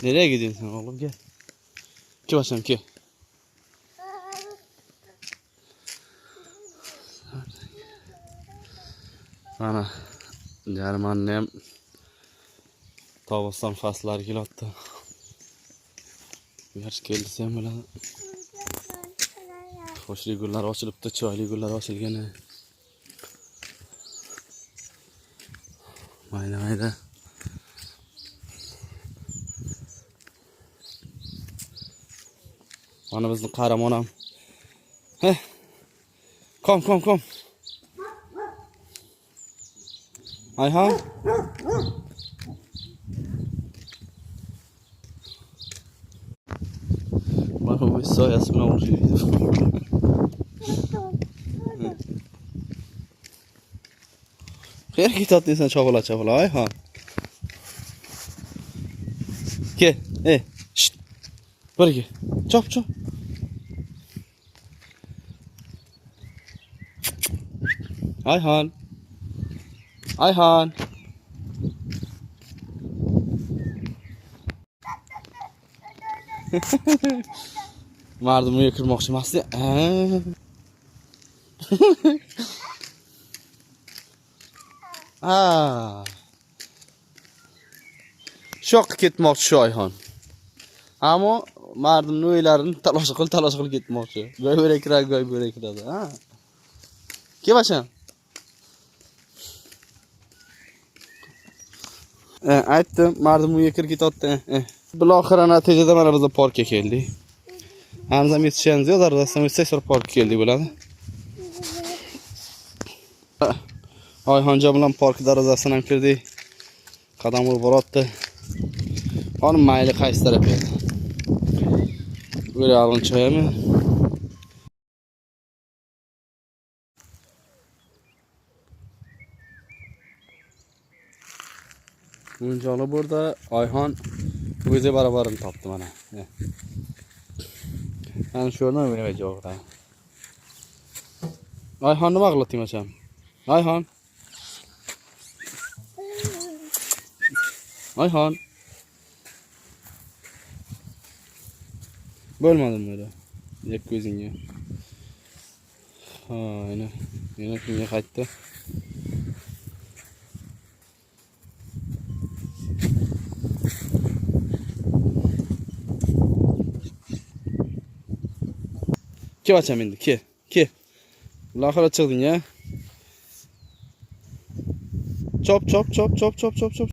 Nereye gidiyorsun oğlum, gel. Ki başım ki. Ana canım annem tavusdan faslar kilotta. Yaş geldi sen böyle. Hoşlu güller açılıp da çaylı güller açılgana. Mayda mayda. Ana bizni qahramonam. Heh. Kom. Ayhan. Bana bu soyası ne olmuş? Her git attıysan çabala Ayhan. Gel. Şşt. Böyle gel. Çap. Ayhan. Mardımı yıkırmoqchi emasdi. Shoqqa ketmoqchi shu Ayhan. Ammo mardimning o'ylarini talosh qilib ketmoqchi. Go'y bo'rakiradi. Ha. Kelmasam. Aytdim, mardimni yekir ketotdi. Biloxira natijada mana biz parkka keldik. Hamza yetishamiz yo'q, darvozasidan o'tsak sir parkka keldik bo'ladi. Ayxonjon bilan park darvozasidan ham kirdik. Qadam urib borotdi. Xonim mayli qaysi taraf edi? Böyle alın çayımı. Buncalı burada Ayhan göze barabarını taptı bana. Ben şuradan böyle vereceğim oraya. Ayhan'ı mı ağlatayım açam? Ayhan. Bölmedim böyle. Yak gözünü. Ha yine kimye kayıttı. Kim açam indi? Ki. Lahara çıktın ya. Çop.